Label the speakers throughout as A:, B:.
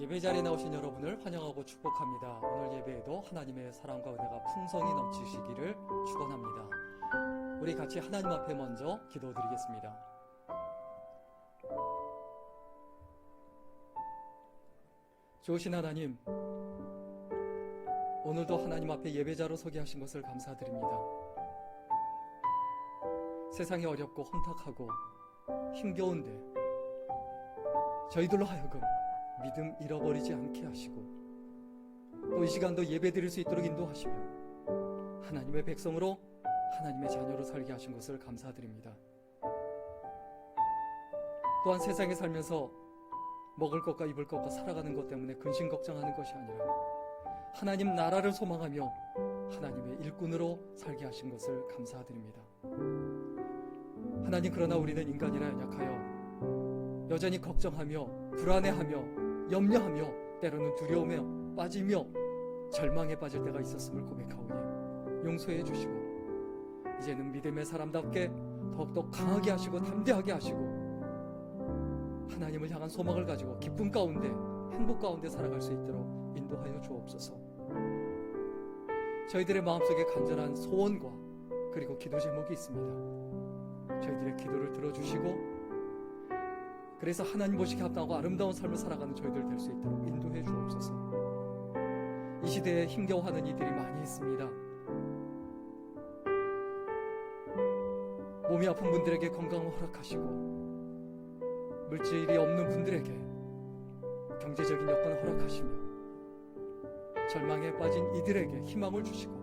A: 예배 자리에 나오신 여러분을 환영하고 축복합니다. 오늘 예배에도 하나님의 사랑과 은혜가 풍성히 넘치시기를 축원합니다. 우리 같이 하나님 앞에 먼저 기도드리겠습니다. 좋으신 하나님, 오늘도 하나님 앞에 예배자로 서게 하신 것을 감사드립니다. 세상이 어렵고 혼탁하고 힘겨운데 저희들로 하여금 믿음 잃어버리지 않게 하시고 또 이 시간도 예배 드릴 수 있도록 인도하시며 하나님의 백성으로 하나님의 자녀로 살게 하신 것을 감사드립니다. 또한 세상에 살면서 먹을 것과 입을 것과 살아가는 것 때문에 근심 걱정하는 것이 아니라 하나님 나라를 소망하며 하나님의 일꾼으로 살게 하신 것을 감사드립니다. 하나님, 그러나 우리는 인간이라 연약하여 여전히 걱정하며 불안해하며 염려하며 때로는 두려움에 빠지며 절망에 빠질 때가 있었음을 고백하오니 용서해 주시고 이제는 믿음의 사람답게 더욱더 강하게 하시고 담대하게 하시고 하나님을 향한 소망을 가지고 기쁨 가운데 행복 가운데 살아갈 수 있도록 인도하여 주옵소서. 저희들의 마음속에 간절한 소원과 그리고 기도 제목이 있습니다. 저희들의 기도를 들어주시고 그래서 하나님 보시기에 합당하고 아름다운 삶을 살아가는 저희들 될 수 있도록 인도해 주옵소서. 이 시대에 힘겨워하는 이들이 많이 있습니다. 몸이 아픈 분들에게 건강을 허락하시고 물질이 없는 분들에게 경제적인 여건을 허락하시며 절망에 빠진 이들에게 희망을 주시고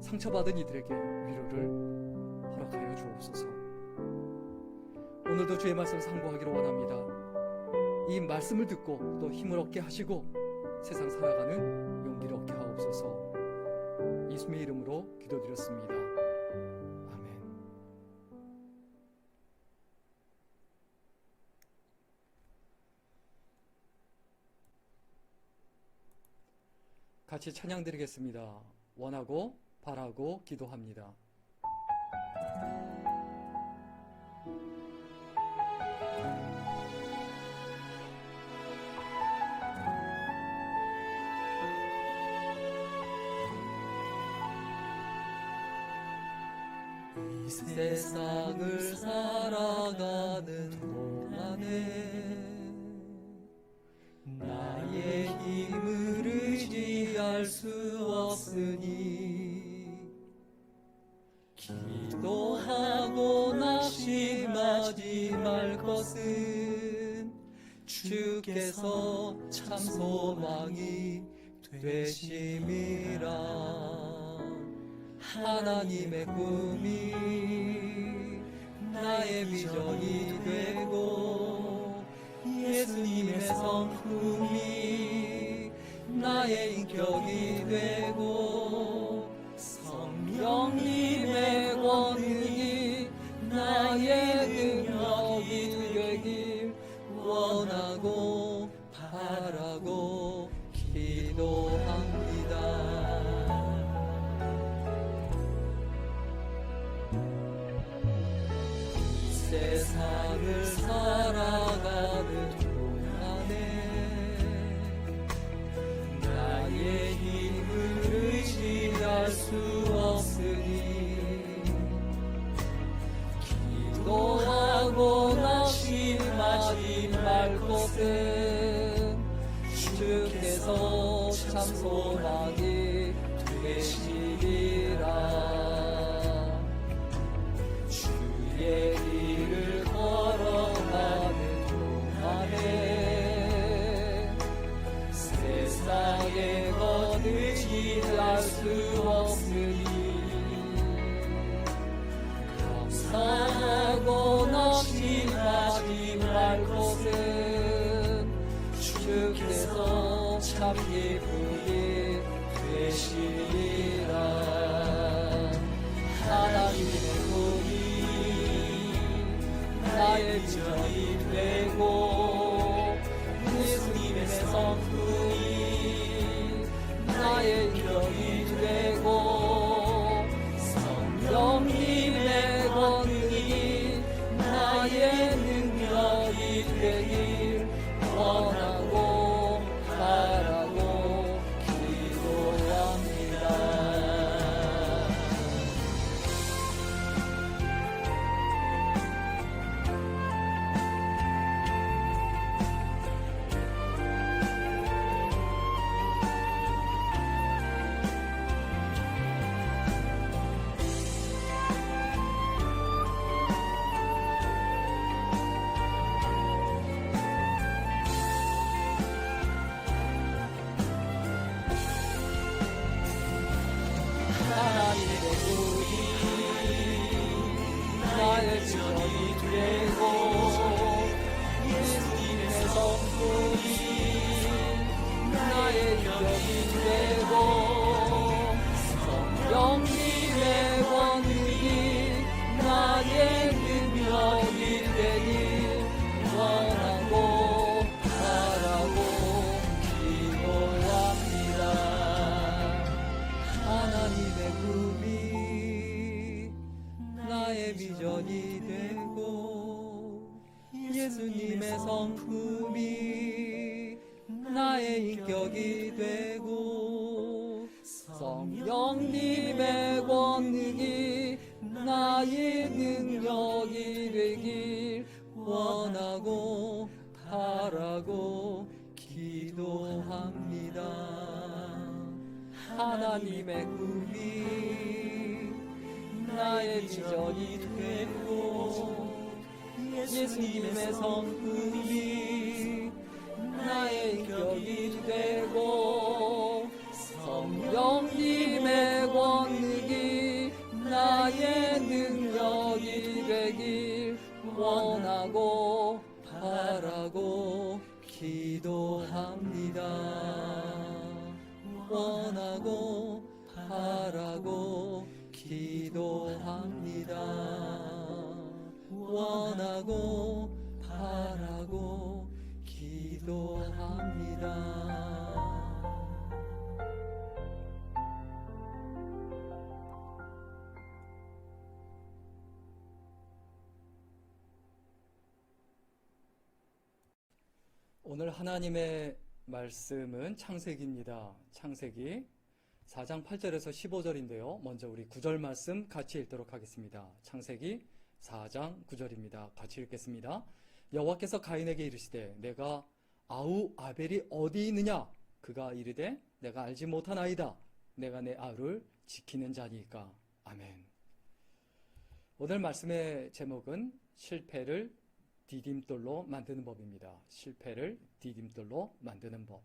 A: 상처받은 이들에게 위로를 허락하여 주옵소서. 오늘도 주의 말씀 상고하기를 원합니다. 이 말씀을 듣고 또 힘을 얻게 하시고 세상 살아가는 용기를 얻게 하옵소서. 예수님의 이름으로 기도드렸습니다. 아멘. 같이 찬양 드리겠습니다. 원하고 바라고 기도합니다. 이 세상을 살아가는 동안에 나의 힘을 의지할 수 없으니 기도하고 낙심하지 말 것은 주께서 참 소망이 되심이라. 하나님의 꿈이 나의 비전이 되고 예수님의 성품이 나의 인격이 되고 성령님의 권능이 나의 능력이 되길 원하고 바라고 기도합니다. 세상을 살아가는 동안에 나의 힘을 의지할 수 없으니 기도하고 낙심하지 말 것은 주께서 참 소망이 되시리라. 주의 길을 걸어가는 동안에 세상에 거느질할 수 없으니 감사하고 낙심하지 말 것은 주께서 참 기쁨이 되시리라. 하나님의 꿈이 나의 비전이 되고 예수님의 성품이 나의 인격이 되고 성령님의 권능이 나의 능력이 되길 원합니다. 되고 예수님의 성품이 나의 인격이 되고 성령님의 권능이 나의 능력이 되길 원하고 바라고 기도합니다. 하나님의 꿈이 나의 비전이 되고 예수님의 성품이 나의 인격이 되고 성령님의 권능이 나의 능력이 되길 원하고 바라고 기도합니다. 하나님의 꿈이 나의 비전이 되고 예수님의 성품이 나의 인격이 되고 성령님의 권능이 나의 능력이 되길 원하고 바라고 기도합니다. 원하고 바라고 기도합니다. 원하고 바라고 기도합니다. 오늘 하나님의 말씀은 창세기입니다. 창세기 4장 8절에서 15절인데요. 먼저 우리 9절 말씀 같이 읽도록 하겠습니다. 창세기 4장 9절입니다. 같이 읽겠습니다. 여호와께서 가인에게 이르시되 내가 아우 아벨이 어디 있느냐? 그가 이르되 내가 알지 못하나이다. 내가 내 아우를 지키는 자니까. 아멘. 오늘 말씀의 제목은 실패를 디딤돌로 만드는 법입니다. 실패를 디딤돌로 만드는 법.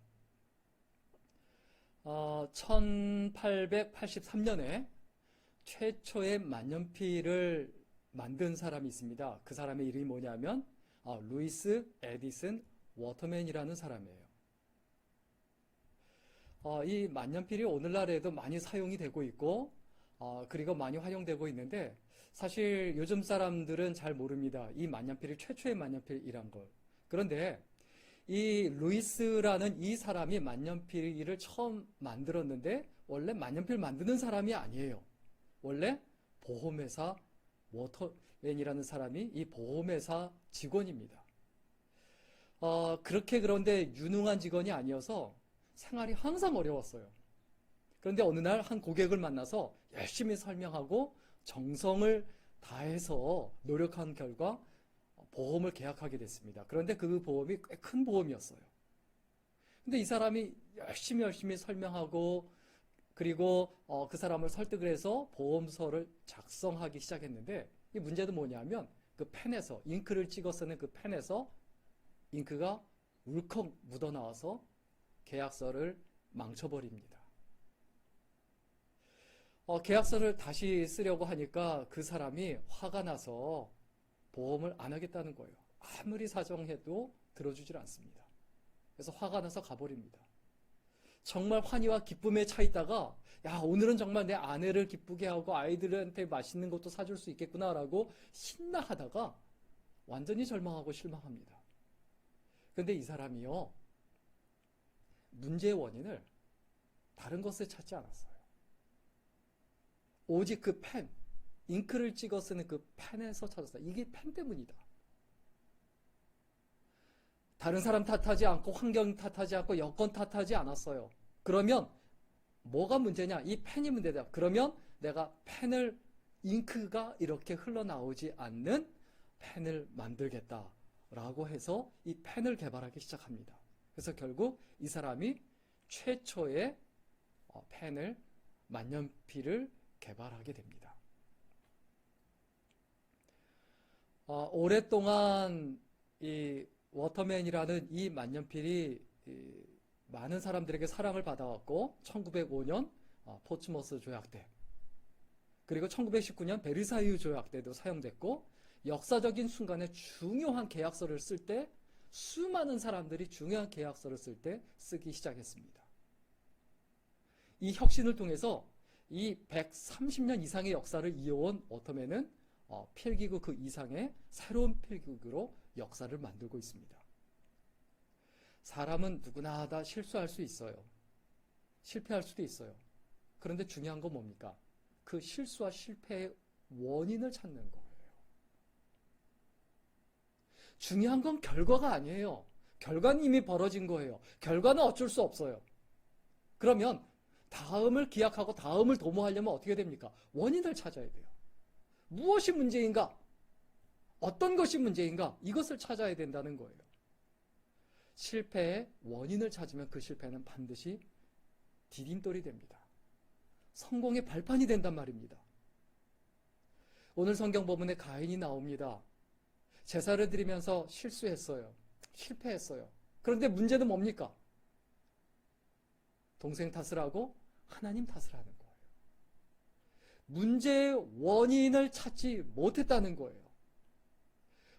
A: 1883년에 최초의 만년필을 만든 사람이 있습니다. 그 사람의 이름이 뭐냐면 루이스 에디슨 워터맨이라는 사람이에요. 이 만년필이 오늘날에도 많이 사용이 되고 있고 그리고 많이 활용되고 있는데 사실 요즘 사람들은 잘 모릅니다. 이 만년필이 최초의 만년필이란 걸. 그런데 이 루이스라는 이 사람이 만년필을 처음 만들었는데 원래 만년필 만드는 사람이 아니에요. 원래 보험회사 워터맨이라는 사람이 이 보험회사 직원입니다. 그런데 유능한 직원이 아니어서 생활이 항상 어려웠어요. 그런데 어느 날 한 고객을 만나서 열심히 설명하고 정성을 다해서 노력한 결과 보험을 계약하게 됐습니다. 그런데 그 보험이 꽤 큰 보험이었어요. 근데 이 사람이 열심히 설명하고 그리고 그 사람을 설득을 해서 보험서를 작성하기 시작했는데 이 문제는 뭐냐면 그 펜에서 잉크를 찍어 쓰는 그 펜에서 잉크가 울컥 묻어나와서 계약서를 망쳐버립니다. 계약서를 다시 쓰려고 하니까 그 사람이 화가 나서 보험을 안 하겠다는 거예요. 아무리 사정해도 들어주질 않습니다. 그래서 화가 나서 가버립니다. 정말 환희와 기쁨에 차 있다가 야 오늘은 정말 내 아내를 기쁘게 하고 아이들한테 맛있는 것도 사줄 수 있겠구나라고 신나하다가 완전히 절망하고 실망합니다. 그런데 이 사람이요 문제의 원인을 다른 것에 찾지 않았어요. 오직 그 펜, 잉크를 찍어 쓰는 그 펜에서 찾았어요. 이게 펜 때문이다. 다른 사람 탓하지 않고 환경 탓하지 않고 여건 탓하지 않았어요. 그러면 뭐가 문제냐? 이 펜이 문제다. 그러면 내가 펜을 잉크가 이렇게 흘러나오지 않는 펜을 만들겠다라고 해서 이 펜을 개발하기 시작합니다. 그래서 결국 이 사람이 최초의 펜을 만년필을 개발하게 됩니다. 오랫동안 이 워터맨이라는 이 만년필이 많은 사람들에게 사랑을 받아왔고 1905년 포츠머스 조약 때 그리고 1919년 베르사유 조약 때도 사용됐고 역사적인 순간에 중요한 계약서를 쓸 때, 수많은 사람들이 중요한 계약서를 쓸 때 쓰기 시작했습니다. 이 혁신을 통해서 이 130년 이상의 역사를 이어온 오토맨은 필기구 그 이상의 새로운 필기구로 역사를 만들고 있습니다. 사람은 누구나 다 실수할 수 있어요. 실패할 수도 있어요. 그런데 중요한 건 뭡니까? 그 실수와 실패의 원인을 찾는 거예요. 중요한 건 결과가 아니에요. 결과는 이미 벌어진 거예요. 결과는 어쩔 수 없어요. 그러면 다음을 기약하고 다음을 도모하려면 어떻게 됩니까? 원인을 찾아야 돼요. 무엇이 문제인가? 어떤 것이 문제인가? 이것을 찾아야 된다는 거예요. 실패의 원인을 찾으면 그 실패는 반드시 디딤돌이 됩니다. 성공의 발판이 된단 말입니다. 오늘 성경 본문에 가인이 나옵니다. 제사를 드리면서 실수했어요. 실패했어요. 그런데 문제는 뭡니까? 동생 탓을 하고 하나님 탓을 하는 거예요. 문제의 원인을 찾지 못했다는 거예요.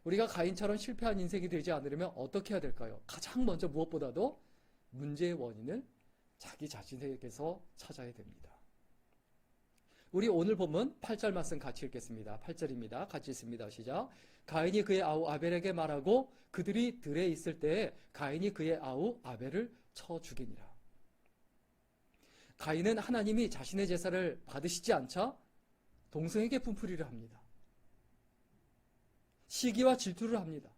A: 우리가 가인처럼 실패한 인생이 되지 않으려면 어떻게 해야 될까요? 가장 먼저 무엇보다도 문제의 원인을 자기 자신에게서 찾아야 됩니다. 우리 오늘 본문 8절 말씀 같이 읽겠습니다. 8절입니다. 같이 읽습니다. 시작. 가인이 그의 아우 아벨에게 말하고 그들이 들에 있을 때에 가인이 그의 아우 아벨을 쳐 죽이니라. 가인은 하나님이 자신의 제사를 받으시지 않자 동생에게 분풀이를 합니다. 시기와 질투를 합니다.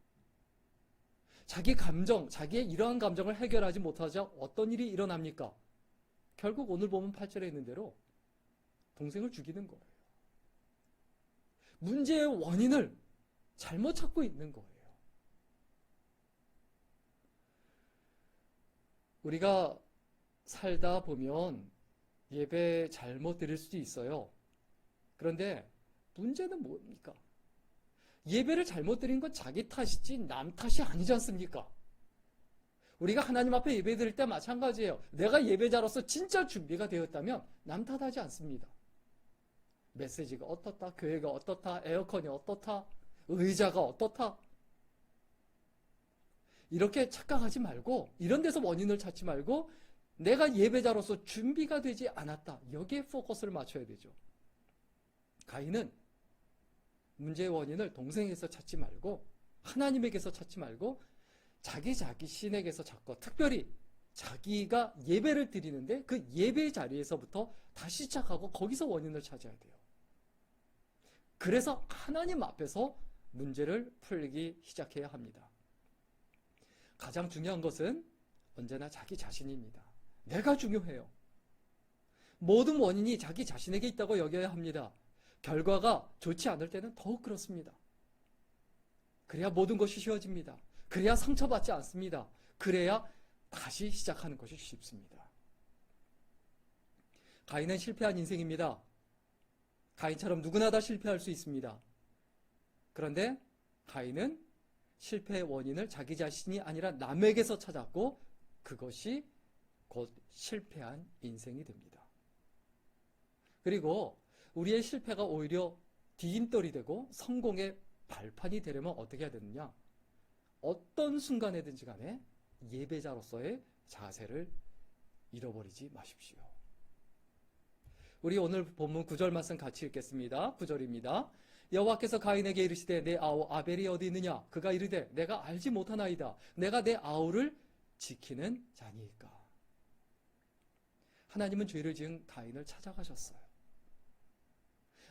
A: 자기 감정, 자기의 이러한 감정을 해결하지 못하자 어떤 일이 일어납니까? 결국 오늘 보면 8절에 있는 대로 동생을 죽이는 거예요. 문제의 원인을 잘못 찾고 있는 거예요. 우리가 살다 보면 예배 잘못 드릴 수도 있어요. 그런데 문제는 뭡니까? 예배를 잘못 드린 건 자기 탓이지 남 탓이 아니지 않습니까? 우리가 하나님 앞에 예배 드릴 때 마찬가지예요. 내가 예배자로서 진짜 준비가 되었다면 남 탓하지 않습니다. 메시지가 어떻다, 교회가 어떻다, 에어컨이 어떻다, 의자가 어떻다, 이렇게 착각하지 말고, 이런 데서 원인을 찾지 말고 내가 예배자로서 준비가 되지 않았다, 여기에 포커스를 맞춰야 되죠. 가인은 문제의 원인을 동생에게서 찾지 말고 하나님에게서 찾지 말고 자기 신에게서 찾고, 특별히 자기가 예배를 드리는데 그 예배 자리에서부터 다시 시작하고 거기서 원인을 찾아야 돼요. 그래서 하나님 앞에서 문제를 풀기 시작해야 합니다. 가장 중요한 것은 언제나 자기 자신입니다. 내가 중요해요. 모든 원인이 자기 자신에게 있다고 여겨야 합니다. 결과가 좋지 않을 때는 더욱 그렇습니다. 그래야 모든 것이 쉬워집니다. 그래야 상처받지 않습니다. 그래야 다시 시작하는 것이 쉽습니다. 가인은 실패한 인생입니다. 가인처럼 누구나 다 실패할 수 있습니다. 그런데 가인은 실패의 원인을 자기 자신이 아니라 남에게서 찾았고 그것이 곧 실패한 인생이 됩니다. 그리고 우리의 실패가 오히려 디딤돌이 되고 성공의 발판이 되려면 어떻게 해야 되느냐? 어떤 순간에든지 간에 예배자로서의 자세를 잃어버리지 마십시오. 우리 오늘 본문 9절 말씀 같이 읽겠습니다. 9절입니다. 여호와께서 가인에게 이르시되 내 아우 아벨이 어디 있느냐? 그가 이르되 내가 알지 못하나이다. 내가 내 아우를 지키는 자니이까. 하나님은 죄를 지은 가인을 찾아가셨어요.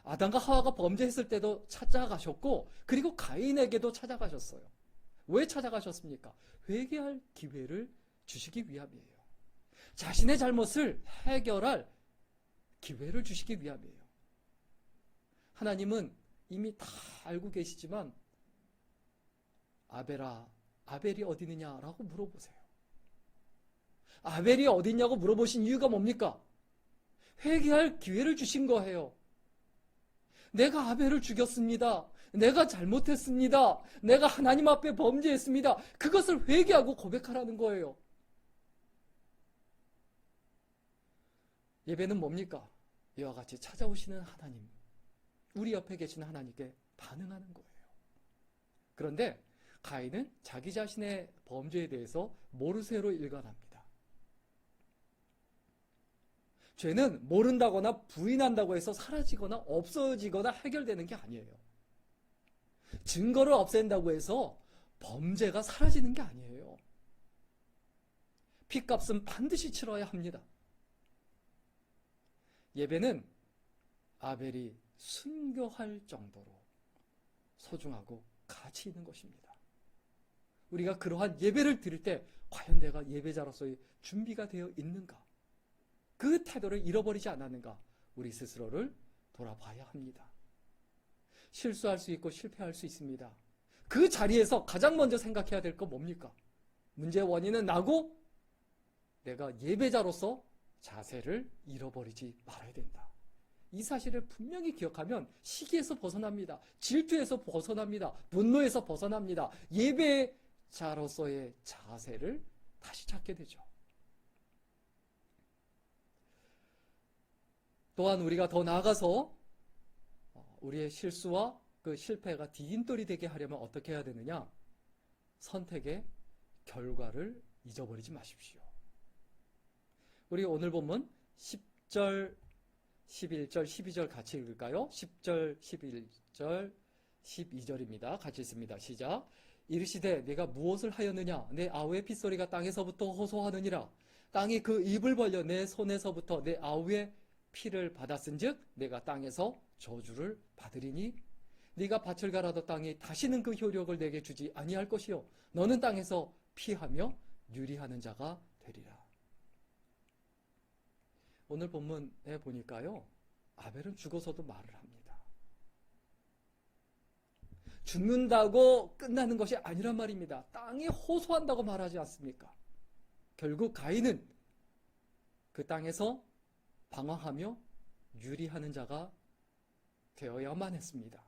A: 아담과 하와가 범죄했을 때도 찾아가셨고 그리고 가인에게도 찾아가셨어요. 왜 찾아가셨습니까? 회개할 기회를 주시기 위함이에요. 자신의 잘못을 해결할 기회를 주시기 위함이에요. 하나님은 이미 다 알고 계시지만 아벨아, 아벨이 어디 있느냐라고 물어보세요. 아벨이 어디 있냐고 물어보신 이유가 뭡니까? 회개할 기회를 주신 거예요. 내가 아벨을 죽였습니다. 내가 잘못했습니다. 내가 하나님 앞에 범죄했습니다. 그것을 회개하고 고백하라는 거예요. 예배는 뭡니까? 이와 같이 찾아오시는 하나님, 우리 옆에 계시는 하나님께 반응하는 거예요. 그런데 가인은 자기 자신의 범죄에 대해서 모르쇠로 일관합니다. 죄는 모른다거나 부인한다고 해서 사라지거나 없어지거나 해결되는 게 아니에요. 증거를 없앤다고 해서 범죄가 사라지는 게 아니에요. 핏값은 반드시 치러야 합니다. 예배는 아벨이 순교할 정도로 소중하고 가치 있는 것입니다. 우리가 그러한 예배를 드릴 때 과연 내가 예배자로서의 준비가 되어 있는가? 그 태도를 잃어버리지 않았는가? 우리 스스로를 돌아봐야 합니다. 실수할 수 있고 실패할 수 있습니다. 그 자리에서 가장 먼저 생각해야 될 건 뭡니까? 문제의 원인은 나고 내가 예배자로서 자세를 잃어버리지 말아야 된다. 이 사실을 분명히 기억하면 시기에서 벗어납니다. 질투에서 벗어납니다. 분노에서 벗어납니다. 예배자로서의 자세를 다시 찾게 되죠. 또한 우리가 더 나아가서 우리의 실수와 그 실패가 디딤돌이 되게 하려면 어떻게 해야 되느냐? 선택의 결과를 잊어버리지 마십시오. 우리 오늘 본문 10절, 11절, 12절 같이 읽을까요? 10절, 11절, 12절입니다. 같이 읽습니다. 시작. 이르시되 내가 무엇을 하였느냐? 내 아우의 핏소리가 땅에서부터 호소하느니라. 땅이 그 입을 벌려 내 손에서부터 내 아우의 피를 받았은즉 내가 땅에서 저주를 받으리니 네가 밭을 갈아도 땅이 다시는 그 효력을 내게 주지 아니할 것이요 너는 땅에서 피하며 유리하는 자가 되리라. 오늘 본문에 보니까요, 아벨은 죽어서도 말을 합니다. 죽는다고 끝나는 것이 아니란 말입니다. 땅이 호소한다고 말하지 않습니까? 결국 가인은 그 땅에서 방황하며 유리하는 자가 되어야만 했습니다.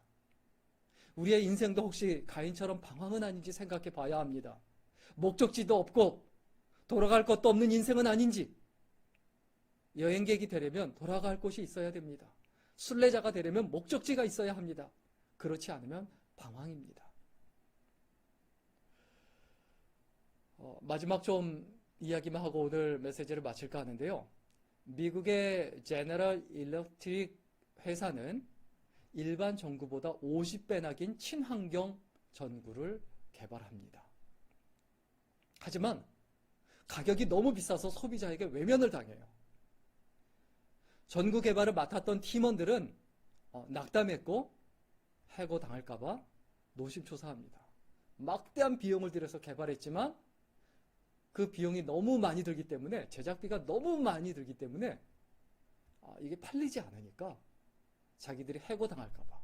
A: 우리의 인생도 혹시 가인처럼 방황은 아닌지 생각해 봐야 합니다. 목적지도 없고 돌아갈 것도 없는 인생은 아닌지, 여행객이 되려면 돌아갈 곳이 있어야 됩니다. 순례자가 되려면 목적지가 있어야 합니다. 그렇지 않으면 방황입니다. 마지막 좀 이야기만 하고 오늘 메시지를 마칠까 하는데요. 미국의 제너럴 일렉트릭 회사는 일반 전구보다 50배나 긴 친환경 전구를 개발합니다. 하지만 가격이 너무 비싸서 소비자에게 외면을 당해요. 전구 개발을 맡았던 팀원들은 낙담했고 해고당할까봐 노심초사합니다. 막대한 비용을 들여서 개발했지만 그 비용이 너무 많이 들기 때문에, 제작비가 너무 많이 들기 때문에 이게 팔리지 않으니까 자기들이 해고당할까봐,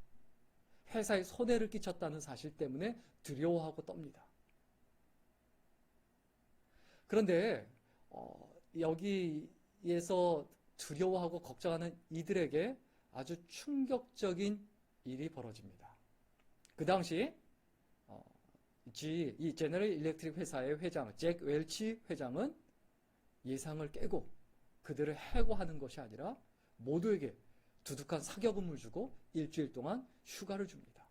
A: 회사에 손해를 끼쳤다는 사실 때문에 두려워하고 떱니다. 그런데 여기에서 두려워하고 걱정하는 이들에게 아주 충격적인 일이 벌어집니다. 그 당시 이 제너럴 일렉트릭 회사의 회장 잭 웰치 회장은 예상을 깨고 그들을 해고하는 것이 아니라 모두에게 두둑한 사격음을 주고 일주일 동안 휴가를 줍니다.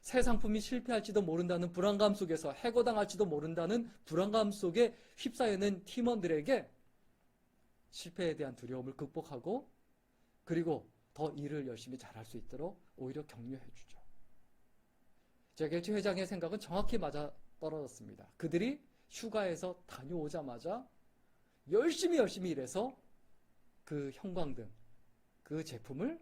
A: 새 상품이 실패할지도 모른다는 불안감 속에서, 해고당할지도 모른다는 불안감 속에 휩싸여 있는 팀원들에게 실패에 대한 두려움을 극복하고, 그리고 더 일을 열심히 잘할 수 있도록 오히려 격려해 주죠. 잭 웰치 회장의 생각은 정확히 맞아 떨어졌습니다. 그들이 휴가에서 다녀오자마자 열심히 일해서 그 형광등, 그 제품을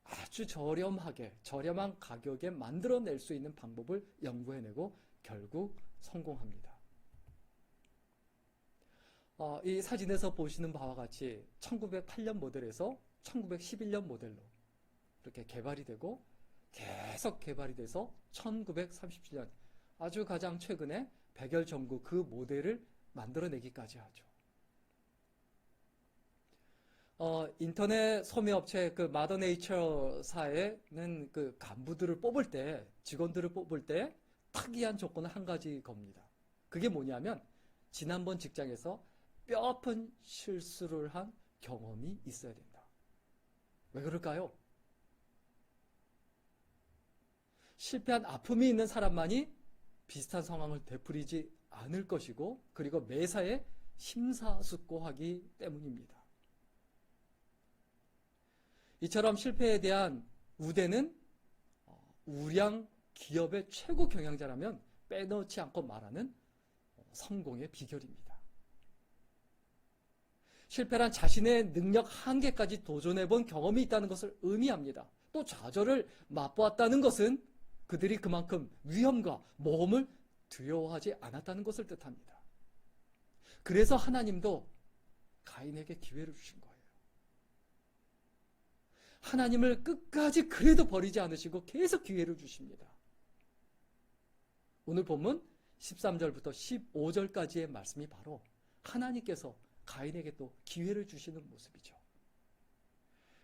A: 아주 저렴한 가격에 만들어낼 수 있는 방법을 연구해내고 결국 성공합니다. 이 사진에서 보시는 바와 같이 1908년 모델에서 1911년 모델로 이렇게 개발이 되고 계속 개발이 돼서 1937년 아주 가장 최근에 백열 전구 그 모델을 만들어내기까지 하죠. 인터넷 소매업체 그 마더네이처사에는 그 간부들을 뽑을 때, 직원들을 뽑을 때 특이한 조건은 한 가지 겁니다. 그게 뭐냐면 지난번 직장에서 뼈아픈 실수를 한 경험이 있어야 된다. 왜 그럴까요? 실패한 아픔이 있는 사람만이 비슷한 상황을 되풀이지 않을 것이고, 그리고 매사에 심사숙고하기 때문입니다. 이처럼 실패에 대한 우대는 우량 기업의 최고 경영자라면 빼놓지 않고 말하는 성공의 비결입니다. 실패란 자신의 능력 한계까지 도전해본 경험이 있다는 것을 의미합니다. 또 좌절을 맛보았다는 것은 그들이 그만큼 위험과 모험을 두려워하지 않았다는 것을 뜻합니다. 그래서 하나님도 가인에게 기회를 주신 거예요. 하나님을 끝까지 그래도 버리지 않으시고 계속 기회를 주십니다. 오늘 본문 13절부터 15절까지의 말씀이 바로 하나님께서 가인에게 또 기회를 주시는 모습이죠.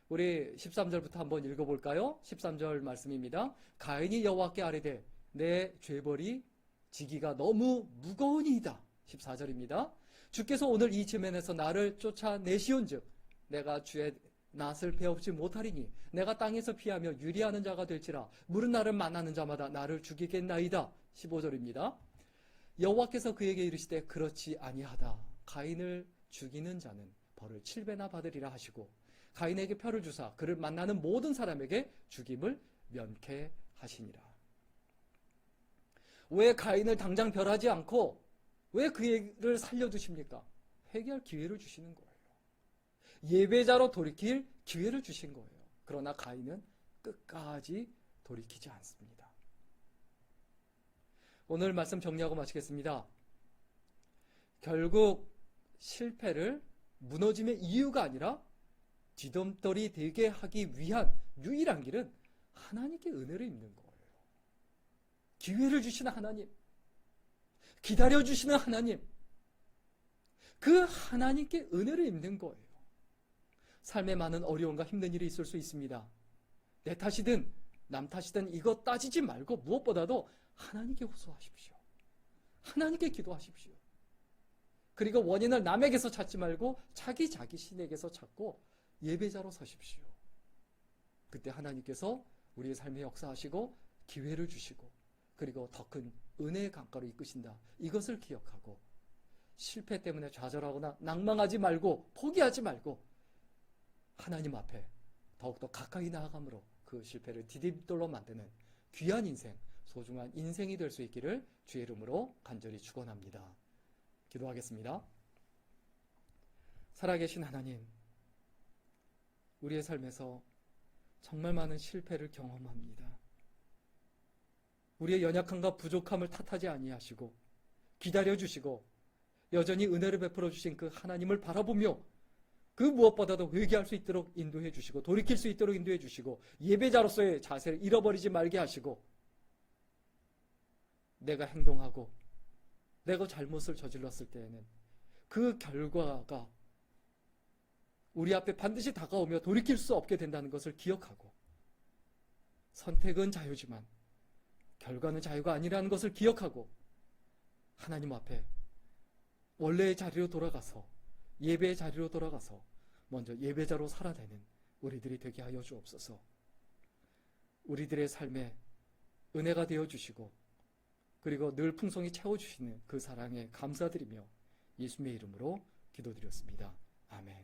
A: 우리 13절부터 한번 읽어볼까요? 13절 말씀입니다. 가인이 여호와께 아뢰되 내 죄벌이 지기가 너무 무거우니이다. 14절입니다. 주께서 오늘 이 지면에서 나를 쫓아내시온즉 내가 주의 낫을 베옵지 못하리니 내가 땅에서 피하며 유리하는 자가 될지라 물은 나를 만나는 자마다 나를 죽이겠나이다. 15절입니다. 여호와께서 그에게 이르시되 그렇지 아니하다. 가인을 죽이는 자는 벌을 7배나 받으리라 하시고 가인에게 표를 주사 그를 만나는 모든 사람에게 죽임을 면케하시니라. 왜 가인을 당장 벌하지 않고 왜 그를 살려두십니까? 회개할 기회를 주시는 거예요. 예배자로 돌이킬 기회를 주신 거예요. 그러나 가인은 끝까지 돌이키지 않습니다. 오늘 말씀 정리하고 마치겠습니다. 결국 실패를 무너짐의 이유가 아니라 뒤dom돌이 되게 하기 위한 유일한 길은 하나님께 은혜를 입는 거예요. 기회를 주시는 하나님, 기다려주시는 하나님, 그 하나님께 은혜를 입는 거예요. 삶에 많은 어려움과 힘든 일이 있을 수 있습니다. 내 탓이든 남 탓이든 이거 따지지 말고 무엇보다도 하나님께 호소하십시오. 하나님께 기도하십시오. 그리고 원인을 남에게서 찾지 말고 자기 신에게서 찾고 예배자로 서십시오. 그때 하나님께서 우리의 삶에 역사하시고 기회를 주시고 그리고 더 큰 은혜의 강가로 이끄신다. 이것을 기억하고 실패 때문에 좌절하거나 낭망하지 말고 포기하지 말고 하나님 앞에 더욱더 가까이 나아감으로 그 실패를 디딤돌로 만드는 귀한 인생, 소중한 인생이 될 수 있기를 주의 이름으로 간절히 축원합니다. 기도하겠습니다. 살아계신 하나님, 우리의 삶에서 정말 많은 실패를 경험합니다. 우리의 연약함과 부족함을 탓하지 아니하시고 기다려주시고 여전히 은혜를 베풀어 주신 그 하나님을 바라보며 그 무엇보다도 회개할 수 있도록 인도해 주시고 돌이킬 수 있도록 인도해 주시고 예배자로서의 자세를 잃어버리지 말게 하시고 내가 행동하고 내가 잘못을 저질렀을 때에는 그 결과가 우리 앞에 반드시 다가오며 돌이킬 수 없게 된다는 것을 기억하고 선택은 자유지만 결과는 자유가 아니라는 것을 기억하고 하나님 앞에 원래의 자리로 돌아가서 예배의 자리로 돌아가서 먼저 예배자로 살아내는 우리들이 되게 하여 주옵소서. 우리들의 삶에 은혜가 되어주시고 그리고 늘 풍성히 채워주시는 그 사랑에 감사드리며 예수님의 이름으로 기도드렸습니다. 아멘.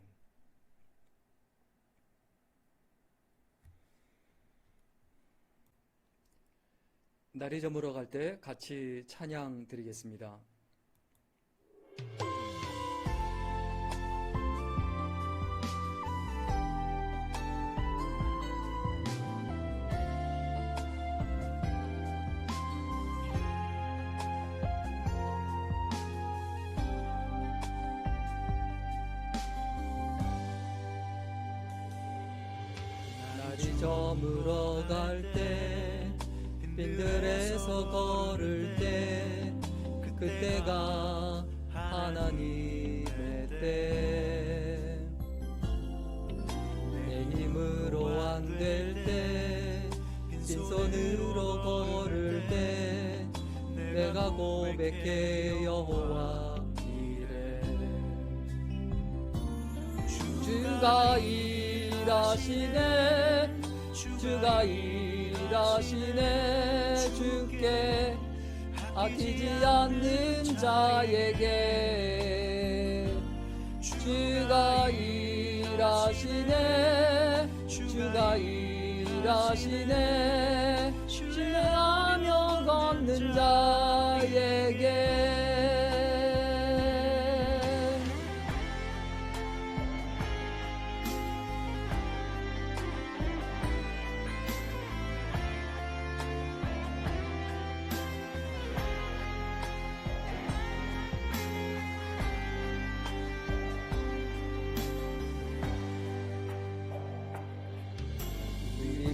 A: 날이 저물어 갈 때 같이 찬양 드리겠습니다. 날이 저물어 갈 때 빈들에서 걸을 때 그때가 하나님의 때 내 힘으로 안 될 때 빈손으로 걸을 때 내가 고백해 여호와 이래 주가 일하시네 주가 일하시네 일하시네 주께 아끼지 않는 자에게 주가 일하시네 주가 일하시네 신뢰하며 걷는 자에게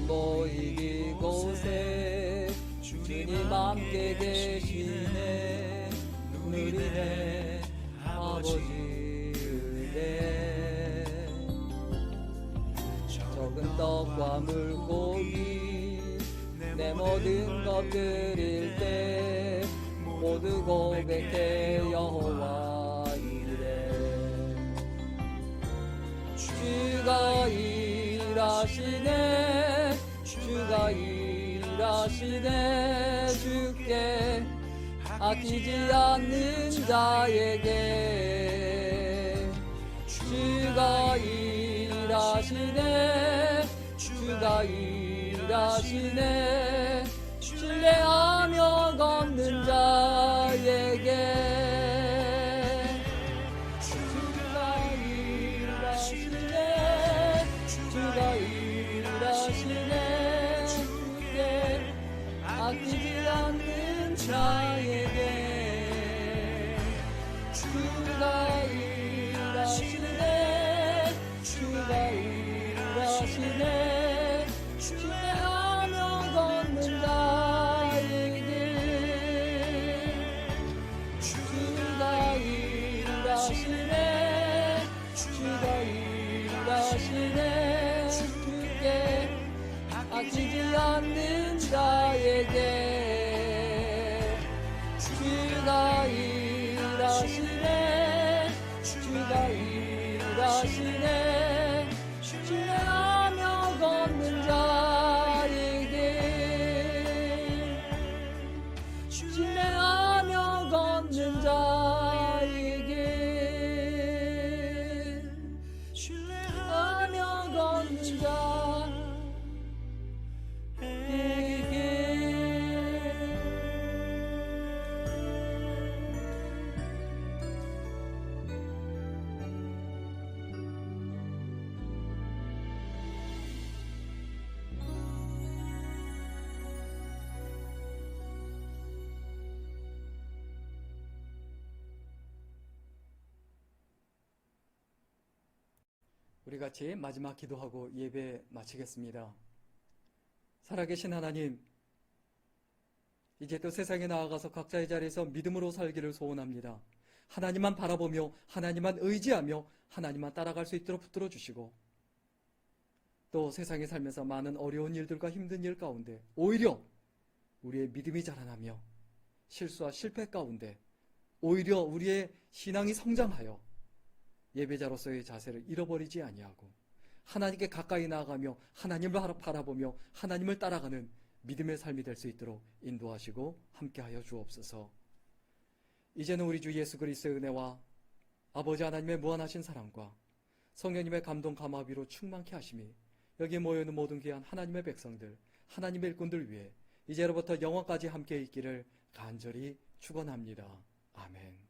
A: 모이기 곳에 주님 함께 계시네 누리네 아버지 은혜 적은 떡과 물고기 내 모든 것 드릴 때 모두 고백해 여호와 이래 주가 일하시네 주가 일하시네 주께 아끼지 않는 자에게 주가 일하시네 주가 일하시네 신뢰하며 걷는 자에게 주가 일하시네 주가 일하시네 아끼지 않는 자에게 주가 일하시네 주가 일하시네 신뢰하며 걷는 자에게 주가 일하시네 주가 일하시네 주께 아끼지 않는 자에게 주가 일하시네 주가 일하시네 신뢰하며 걷는 자에게 신뢰하며 걷는 자에게 신뢰하며 걷는 자에게 우리 같이 마지막 기도하고 예배 마치겠습니다. 살아계신 하나님, 이제 또 세상에 나아가서 각자의 자리에서 믿음으로 살기를 소원합니다. 하나님만 바라보며 하나님만 의지하며 하나님만 따라갈 수 있도록 붙들어 주시고 또 세상에 살면서 많은 어려운 일들과 힘든 일 가운데 오히려 우리의 믿음이 자라나며 실수와 실패 가운데 오히려 우리의 신앙이 성장하여 예배자로서의 자세를 잃어버리지 아니하고 하나님께 가까이 나아가며 하나님을 바라보며 하나님을 따라가는 믿음의 삶이 될 수 있도록 인도하시고 함께하여 주옵소서. 이제는 우리 주 예수 그리스도의 은혜와 아버지 하나님의 무한하신 사랑과 성령님의 감동 감화비로 충만케 하심이 여기에 모여있는 모든 귀한 하나님의 백성들, 하나님의 일꾼들 위해 이제로부터 영원까지 함께 있기를 간절히 축원합니다. 아멘.